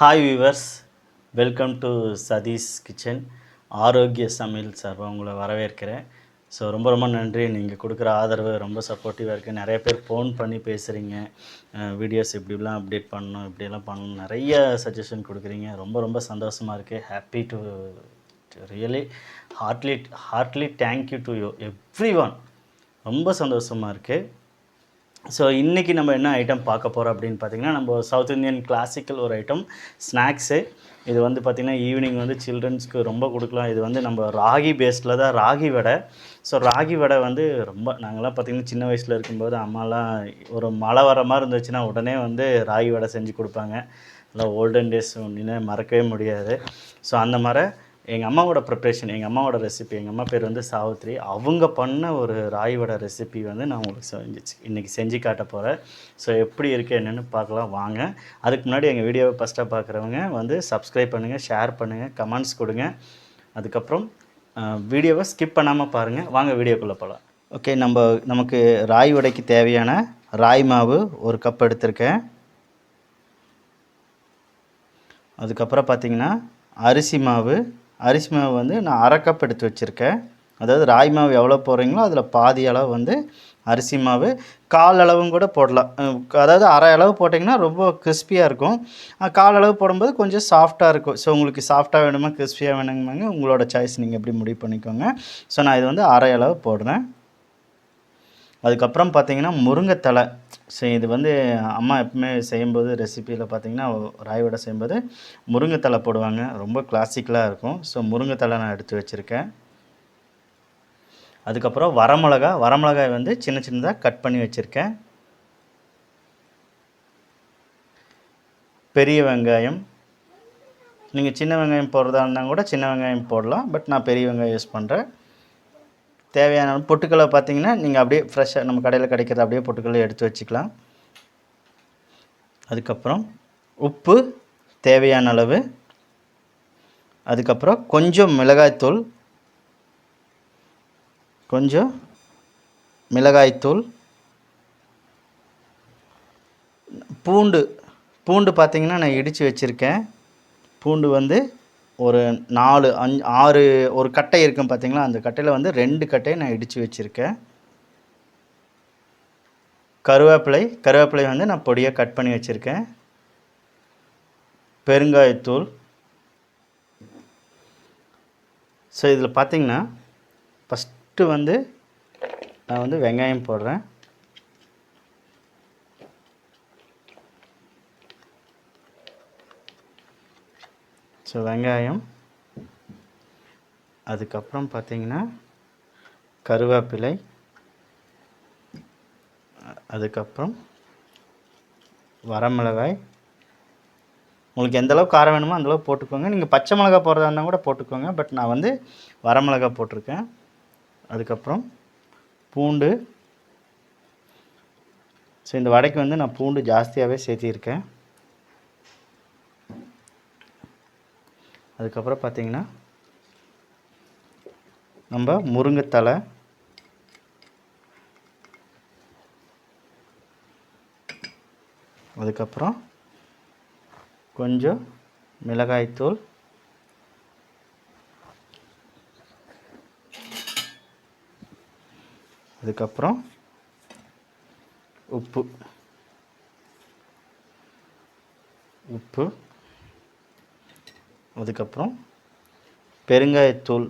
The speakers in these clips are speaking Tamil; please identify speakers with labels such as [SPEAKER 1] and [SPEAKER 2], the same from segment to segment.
[SPEAKER 1] Hi viewers, welcome to Sathish kitchen. ஆரோக்கிய சமையல் சார்பாக உங்களை வரவேற்கிறேன். ஸோ ரொம்ப நன்றி. நீங்கள் கொடுக்குற ஆதரவு ரொம்ப சப்போர்ட்டிவாக இருக்குது. நிறைய பேர் ஃபோன் பண்ணி பேசுகிறீங்க, வீடியோஸ் இப்படிலாம் அப்டேட் பண்ணணும், இப்படியெல்லாம் பண்ணணும், நிறைய சஜஷன் கொடுக்குறீங்க. ரொம்ப சந்தோஷமாக இருக்குது. Happy to really heartly thank you to you everyone. ரொம்ப சந்தோஷமாக இருக்குது. ஸோ இன்றைக்கி நம்ம என்ன ஐட்டம் பார்க்க போகிறோம் அப்படின்னு பார்த்திங்கன்னா, நம்ம சவுத் இந்தியன் கிளாசிக்கல் ஒரு ஐட்டம் ஸ்நாக்ஸு. இது வந்து பார்த்திங்கன்னா ஈவினிங் வந்து சில்ட்ரன்ஸ்க்கு ரொம்ப கொடுக்கலாம். இது வந்து நம்ம ராகி பேஸில் தான், ராகி வடை. ஸோ ராகி வடை வந்து ரொம்ப நாங்கள்லாம் பார்த்திங்கன்னா சின்ன வயசில் இருக்கும்போது அம்மாலாம் ஒரு மழை வர மாதிரி இருந்துச்சுன்னா உடனே வந்து ராகி வடை செஞ்சு கொடுப்பாங்க. இல்லை ஓல்டன் டேஸ் ஒன்றுன்னு மறக்கவே முடியாது. ஸோ அந்த மாதிரி எங்கள் அம்மாவோட ப்ரிப்ரேஷன், எங்கள் அம்மாவோட ரெசிபி, எங்கள் அம்மா பேர் வந்து சாவித்ரி. அவங்க பண்ண ஒரு ராகி வடை ரெசிபி வந்து நான் உங்களுக்கு இன்றைக்கி செஞ்சு காட்ட போகிறேன். ஸோ எப்படி இருக்குது என்னென்னு பார்க்கலாம் வாங்க. அதுக்கு முன்னாடி எங்கள் வீடியோவை ஃபஸ்ட்டாக பார்க்குறவங்க வந்து சப்ஸ்கிரைப் பண்ணுங்கள், ஷேர் பண்ணுங்கள், கமெண்ட்ஸ் கொடுங்க. அதுக்கப்புறம் வீடியோவை ஸ்கிப் பண்ணாமல் பாருங்கள். வாங்க வீடியோக்குள்ளே போகலாம். ஓகே, நமக்கு ராகி வடைக்கு தேவையான ராகி மாவு ஒரு கப் எடுத்திருக்கேன். அதுக்கப்புறம் பார்த்திங்கன்னா அரிசி மாவு வந்து நான் அரை கப் எடுத்து வச்சுருக்கேன். அதாவது ராகி மாவு எவ்வளோ போடுறீங்களோ அதில் பாதி அளவு வந்து அரிசி மாவு, கால் அளவும் கூட போடலாம். அதாவது அரை அளவு போட்டிங்கன்னா ரொம்ப கிறிஸ்பியாக இருக்கும். கால் அளவு போடும்போது கொஞ்சம் சாஃப்டாக இருக்கும். ஸோ உங்களுக்கு சாஃப்டாக வேணுமா கிறிஸ்பியாக வேணுமாங்க உங்களோட சாய்ஸ், நீங்கள் எப்படி முடிவு பண்ணிக்கோங்க. ஸோ நான் இது வந்து அரை அளவு போடுறேன். அதுக்கப்புறம் பார்த்திங்கன்னா முருங்கைத்தலை. ஸோ இது வந்து அம்மா எப்பவுமே செய்யும்போது ரெசிப்பியில் பார்த்திங்கன்னா ராகி வடை செய்யும்போது முருங்கைத்தலை போடுவாங்க. ரொம்ப கிளாசிக்கலாக இருக்கும். ஸோ முருங்கைத்தலை நான் எடுத்து வச்சுருக்கேன். அதுக்கப்புறம் வரமிளகாய் வந்து சின்னதாக கட் பண்ணி வச்சுருக்கேன். பெரிய வெங்காயம், நீங்கள் சின்ன வெங்காயம் போடுறதா இருந்தால் கூட சின்ன வெங்காயம் போடலாம். பட் நான் பெரிய வெங்காயம் யூஸ் பண்ணுறேன். தேவையான பொட்டுக்கடலை பார்த்திங்கன்னா நீங்கள் அப்படியே ஃப்ரெஷ்ஷாக நம்ம கடையில் கிடைக்கிறது அப்படியே பொட்டுக்கடலை எடுத்து வச்சுக்கலாம். அதுக்கப்புறம் உப்பு தேவையான அளவு. அதுக்கப்புறம் கொஞ்சம் மிளகாய்த்தூள், பூண்டு பார்த்திங்கன்னா நான் இடித்து வச்சுருக்கேன். பூண்டு வந்து ஒரு 4-6 ஒரு கட்டை இருக்கும் பார்த்திங்களா, அந்த கட்டையில் வந்து 2 கட்டையை நான் இடித்து வச்சுருக்கேன். கருவேப்பிலை வந்து நான் பொடியாக கட் பண்ணி வச்சுருக்கேன். பெருங்காயத்தூள். ஸோ இதில் பார்த்திங்கன்னா ஃபஸ்ட்டு வந்து நான் வந்து வெங்காயம் போடுறேன். ஸோ வெங்காயம், அதுக்கப்புறம் பார்த்திங்கன்னா கருவேப்பிலை, அதுக்கப்புறம் வரமிளகாய். உங்களுக்கு எந்தளவுக்கு காரம் வேணுமோ அந்தளவுக்கு போட்டுக்கோங்க. நீங்கள் பச்சை மிளகாய் போடுறதா இருந்தால் கூட போட்டுக்கோங்க. பட் நான் வந்து வரமிளகாய் போட்டிருக்கேன். அதுக்கப்புறம் பூண்டு. ஸோ இந்த வடைக்கு வந்து நான் பூண்டு ஜாஸ்தியாகவே சேர்த்திருக்கேன். அதுக்கப்புறம் பார்த்திங்கன்னா நம்ம முருங்கைத்தலை, அதுக்கப்புறம் கொஞ்சம் மிளகாய்த்தூள், அதுக்கப்புறம் உப்பு, அதுக்கப்புறம் பெருங்காயத்தூள்,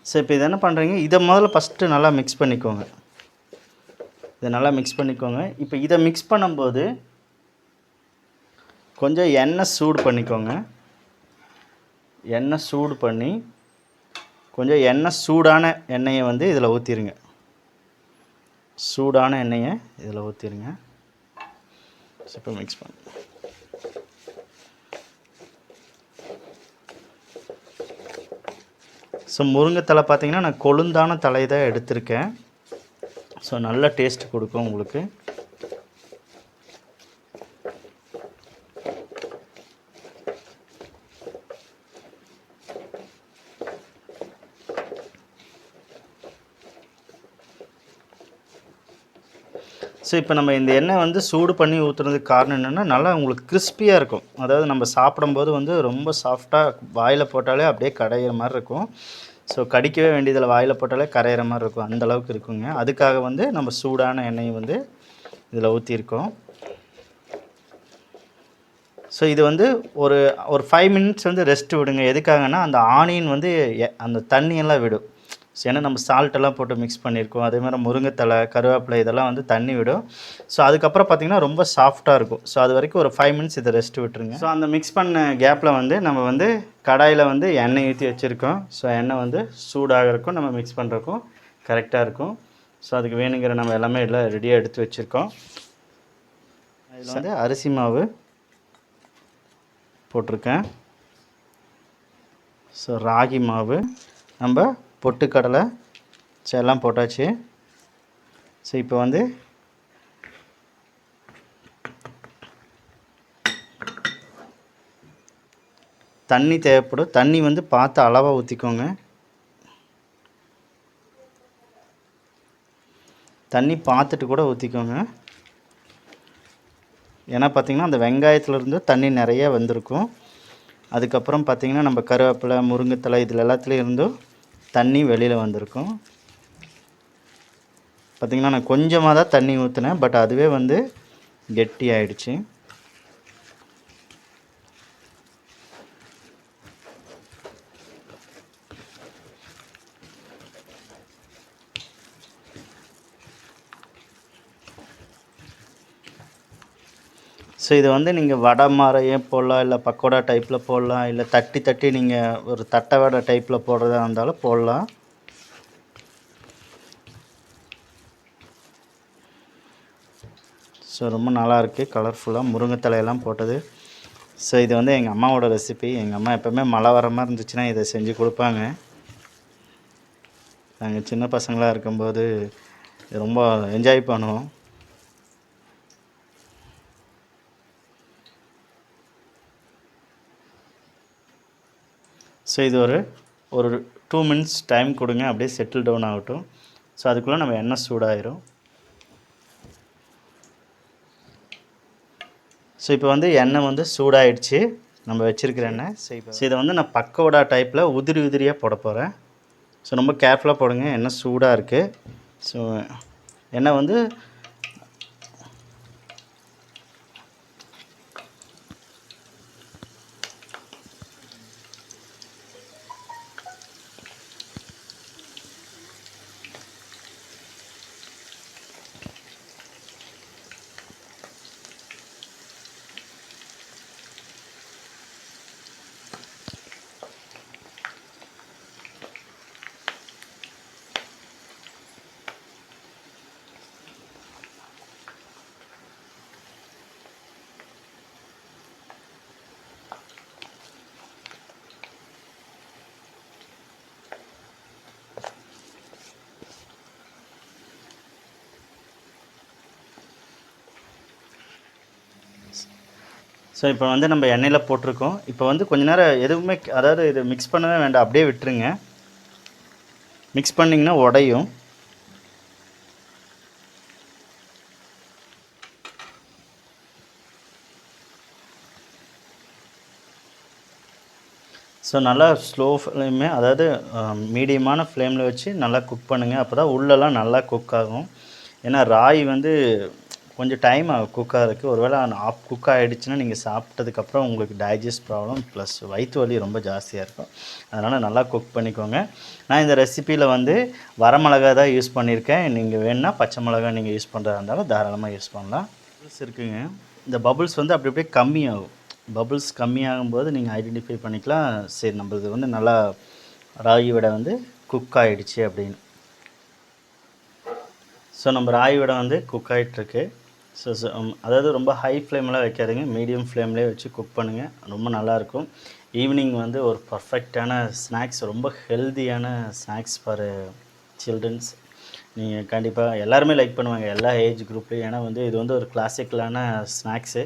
[SPEAKER 1] ஸோ இப்போ இது என்ன பண்ணுறீங்க, இதை முதல்ல ஃபஸ்ட்டு நல்லா மிக்ஸ் பண்ணிக்கோங்க. இப்போ இதை மிக்ஸ் பண்ணும்போது கொஞ்சம் எண்ணெய் சூடு பண்ணி கொஞ்சம் சூடான எண்ணெயை வந்து இதில் ஊற்றிடுங்க. இப்போ மிக்ஸ் பண்ணு. ஸோ முருங்கைத்தலை பார்த்திங்கன்னா நான் கொழுந்தான தலை தான் எடுத்திருக்கேன். ஸோ நல்ல டேஸ்ட் கொடுக்கும் உங்களுக்கு. ஸோ இப்போ நம்ம இந்த எண்ணெய் வந்து சூடு பண்ணி ஊற்றுறதுக்கு காரணம் என்னென்னா நல்லா உங்களுக்கு கிறிஸ்பியாக இருக்கும். அதாவது நம்ம சாப்பிடும்போது வந்து ரொம்ப சாஃப்டாக வாயில் போட்டாலே அப்படியே கரையிற மாதிரி இருக்கும். ஸோ கடிக்கவே வேண்டியதில் வாயில் போட்டாலே கரையிற மாதிரி இருக்கும், அந்தளவுக்கு இருக்குங்க. அதுக்காக வந்து நம்ம சூடான எண்ணெயை வந்து இதில் ஊற்றிருக்கோம். ஸோ இது வந்து ஒரு 5 மினிட்ஸ் வந்து ரெஸ்ட் விடுங்க. எதுக்காகனா அந்த ஆனியன் வந்து அந்த தண்ணியெல்லாம் விடும். ஸோ ஏன்னா நம்ம சால்ட்டெல்லாம் போட்டு மிக்ஸ் பண்ணியிருக்கோம். அதேமாதிரி முருங்கைத்தலை, கருவேப்பிலை இதெல்லாம் வந்து தண்ணி விடும். ஸோ அதுக்கப்புறம் பார்த்திங்கன்னா ரொம்ப சாஃப்டாக இருக்கும். ஸோ அது வரைக்கும் ஒரு 5 மினிட்ஸ் இதை ரெஸ்ட் விட்டுருங்க. ஸோ அந்த மிக்ஸ் பண்ண கேப்பில் வந்து நம்ம வந்து கடாயில் வந்து எண்ணெய் ஊற்றி வச்சுருக்கோம். ஸோ எண்ணெய் வந்து சூடாகிறக்கும் நம்ம மிக்ஸ் பண்ணுறக்கும் கரெக்டாக இருக்கும். ஸோ அதுக்கு வேணுங்கிற நம்ம எல்லாமே எல்லாம் ரெடியாக எடுத்து வச்சுருக்கோம். இதில் வந்து அரிசி மாவு போட்டிருக்கேன். ஸோ ராகி மாவு, நம்ம பொட்டுக்கடலை, ஸோ எல்லாம் போட்டாச்சு. ஸோ இப்போ வந்து தண்ணி தேவைப்படும். தண்ணி வந்து பார்த்து அளவாக ஊற்றிக்கோங்க. தண்ணி பார்த்துட்டு கூட ஊற்றிக்கோங்க. ஏன்னா பார்த்திங்கன்னா அந்த வெங்காயத்துலேருந்து தண்ணி நிறைய வந்திருக்கும். அதுக்கப்புறம் பார்த்திங்கன்னா நம்ம கருவேப்பிலை, முருங்கைத்தலை இதில் எல்லாத்துலேயும் இருந்தும் தண்ணி வெளியில் வந்திருக்கும். பார்த்திங்கன்னா நான் கொஞ்சமாக தான் தண்ணி ஊற்றினேன், பட் அதுவே வந்து கெட்டி ஆயிடுச்சு. ஸோ இதை வந்து நீங்கள் வடை மாதிரியே போடலாம், இல்லை பக்கோடா டைப்பில் போடலாம், இல்லை தட்டி தட்டி நீங்கள் ஒரு தட்டை வடை டைப்பில் போடுறதா இருந்தாலும் போடலாம். ஸோ ரொம்ப நல்லாயிருக்கு, கலர்ஃபுல்லாக முருங்கைத்தலையெல்லாம் போட்டது. ஸோ இது வந்து எங்கள் அம்மாவோட ரெசிபி. எங்கள் அம்மா எப்போவுமே மழை வர மாதிரி இருந்துச்சுன்னா இதை செஞ்சு கொடுப்பாங்க. நாங்கள் சின்ன பசங்களாக இருக்கும்போது ரொம்ப என்ஜாய் பண்ணுவோம். ஸோ இது ஒரு 2 மினிட்ஸ் டைம் கொடுங்க, அப்படியே செட்டில் டவுன் ஆகட்டும். ஸோ அதுக்குள்ளே நம்ம எண்ணெய் சூடாயிரும். ஸோ இப்போ வந்து எண்ணெய் வந்து சூடாயிடுச்சு, நம்ம வச்சுருக்கிற எண்ணெய். ஸோ இதை வந்து நான் பக்கோடா டைப்பில் உதிரி உதிரியாக போட போகிறேன். ஸோ ரொம்ப கேர்ஃபுல்லாக போடுங்க, எண்ணெய் சூடாக இருக்குது. ஸோ எண்ணெய் வந்து ஸோ இப்போ வந்து நம்ம எண்ணெயில் போட்டிருக்கோம். இப்போ வந்து கொஞ்ச நேரம் எதுவுமே, அதாவது இது மிக்ஸ் பண்ணவே வேண்டாம், அப்படியே விட்டுருங்க. மிக்ஸ் பண்ணிங்கன்னா உடையும். ஸோ நல்லா ஸ்லோ ஃப்ளேமே, அதாவது மீடியமான ஃப்ளேமில் வச்சு நல்லா குக் பண்ணுங்கள். அப்போ தான் உள்ளெல்லாம் நல்லா குக் ஆகும். ஏன்னா ராய் வந்து கொஞ்சம் டைம் ஆகும் குக் ஆகிறதுக்கு. ஒருவேளை ஆஃப் குக் ஆகிடுச்சுன்னா நீங்கள் சாப்பிட்டதுக்கப்புறம் உங்களுக்கு டைஜஸ்ட் ப்ராப்ளம் ப்ளஸ் வயிற்று வலி ரொம்ப ஜாஸ்தியாக இருக்கும். அதனால் நல்லா குக் பண்ணிக்கோங்க. நான் இந்த ரெசிப்பியில் வந்து வரமிளகா தான் யூஸ் பண்ணியிருக்கேன். நீங்கள் வேணுன்னா பச்சை மிளகா நீங்கள் யூஸ் பண்ணுறதா இருந்தாலும் தாராளமாக யூஸ் பண்ணலாம். பபுள்ஸ் இருக்குங்க, இந்த பபுள்ஸ் வந்து அப்படி அப்படியே கம்மியாகும். பபுள்ஸ் கம்மியாகும்போது நீங்கள் ஐடென்டிஃபை பண்ணிக்கலாம், சரி நம்மளது வந்து நல்லா ராகி வடை வந்து குக் ஆகிடுச்சு அப்படின்னு. ஸோ நம்ம ராகி வடை வந்து குக் ஆகிட்டுருக்கு. ஸோ அதாவது ரொம்ப ஹை ஃப்ளேம்லாம் வைக்காதீங்க, மீடியம் ஃப்ளேம்லேயே வச்சு குக் பண்ணுங்கள், ரொம்ப நல்லாயிருக்கும். ஈவினிங் வந்து ஒரு பர்ஃபெக்டான ஸ்நாக்ஸ், ரொம்ப ஹெல்த்தியான ஸ்நாக்ஸ் ஃபார் சில்ட்ரன்ஸ். நீங்கள் கண்டிப்பாக எல்லாருமே லைக் பண்ணுவாங்க, எல்லா ஏஜ் குரூப்லேயும். ஏன்னா வந்து இது வந்து ஒரு கிளாசிக்கலான ஸ்நாக்ஸு.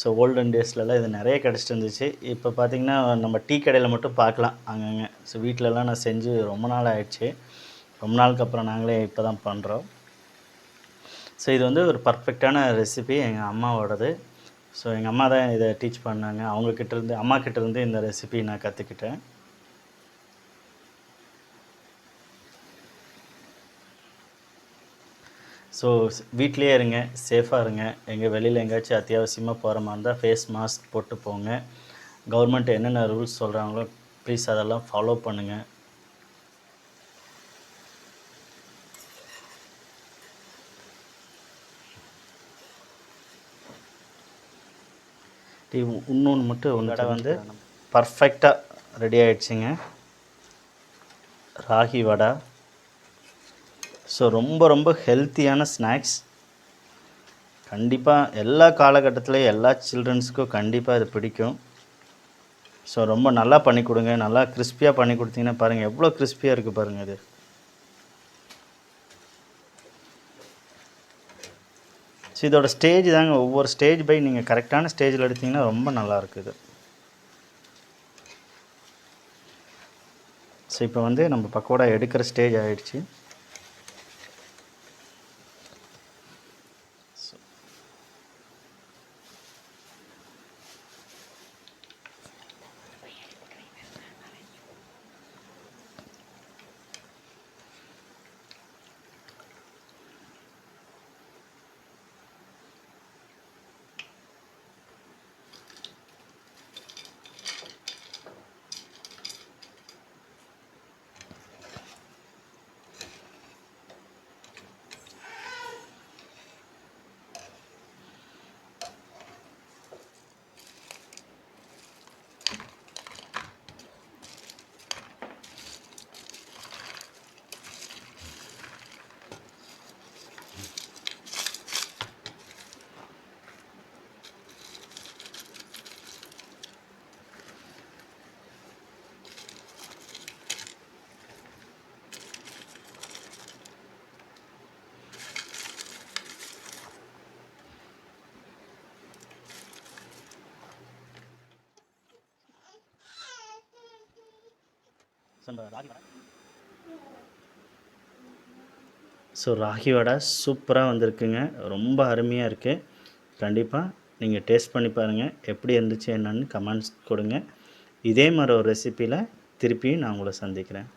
[SPEAKER 1] ஸோ ஓல்டன் டேஸ்லலாம் இது நிறைய கிடச்சிட்டு இருந்துச்சு. இப்போ பார்த்திங்கன்னா நம்ம டீ கடையில் மட்டும் பார்க்கலாம் அங்கங்கே. ஸோ வீட்டிலலாம் நான் செஞ்சு ரொம்ப நாள் ஆயிடுச்சு. ரொம்ப நாளுக்கு அப்புறம் நாங்களே இப்போ தான் பண்ணுறோம். ஸோ இது வந்து ஒரு பர்ஃபெக்டான ரெசிபி எங்கள் அம்மாவோடது. ஸோ எங்கள் அம்மா தான் இதை டீச் பண்ணாங்க. அவங்கக்கிட்டேருந்து அம்மாக்கிட்டேருந்து இந்த ரெசிபி நான் கற்றுக்கிட்டேன். ஸோ வீட்லேயே இருங்க, சேஃபாக இருங்க. வெளியில் எங்கேயாச்சும் அத்தியாவசியமாக போகிற மாதிரி இருந்தால் ஃபேஸ் மாஸ்க் போட்டு போங்க. கவர்மெண்ட் என்னென்ன ரூல்ஸ் சொல்கிறாங்களோ ப்ளீஸ் அதெல்லாம் ஃபாலோ பண்ணுங்கள். இன்னொன்று மட்டும் கடை வந்து பர்ஃபெக்டாக ரெடி ஆகிடுச்சிங்க. ராகி வடை. ஸோ ரொம்ப ரொம்ப ஹெல்த்தியான ஸ்நாக்ஸ். கண்டிப்பாக எல்லா காலகட்டத்திலையும் எல்லா சில்ட்ரன்ஸுக்கும் கண்டிப்பாக இது பிடிக்கும். ஸோ ரொம்ப நல்லா பண்ணி கொடுங்க. நல்லா கிறிஸ்பியாக பண்ணி கொடுத்தீங்கன்னா பாருங்கள் எவ்வளோ கிறிஸ்பியாக இருக்குது பாருங்கள் இது. ஸோ இதோட ஸ்டேஜ் தாங்க, ஒவ்வொரு ஸ்டேஜ் பை நீங்கள் கரெக்டான ஸ்டேஜில் எடுத்திங்கன்னா ரொம்ப நல்லா இருக்குது. ஸோ இப்போ வந்து நம்ம பக்கோடா எடுக்கிற ஸ்டேஜ் ஆகிடுச்சு. ஸோ ராகி வடை சூப்பராக வந்திருக்குங்க. ரொம்ப அருமையாக இருக்குது. கண்டிப்பாக நீங்கள் டேஸ்ட் பண்ணி பாருங்கள். எப்படி இருந்துச்சு என்னன்னு கமெண்ட்ஸ் கொடுங்க. இதே மாதிரி ஒரு ரெசிப்பியில் திருப்பியும் நான் உங்களை சந்திக்கிறேன்.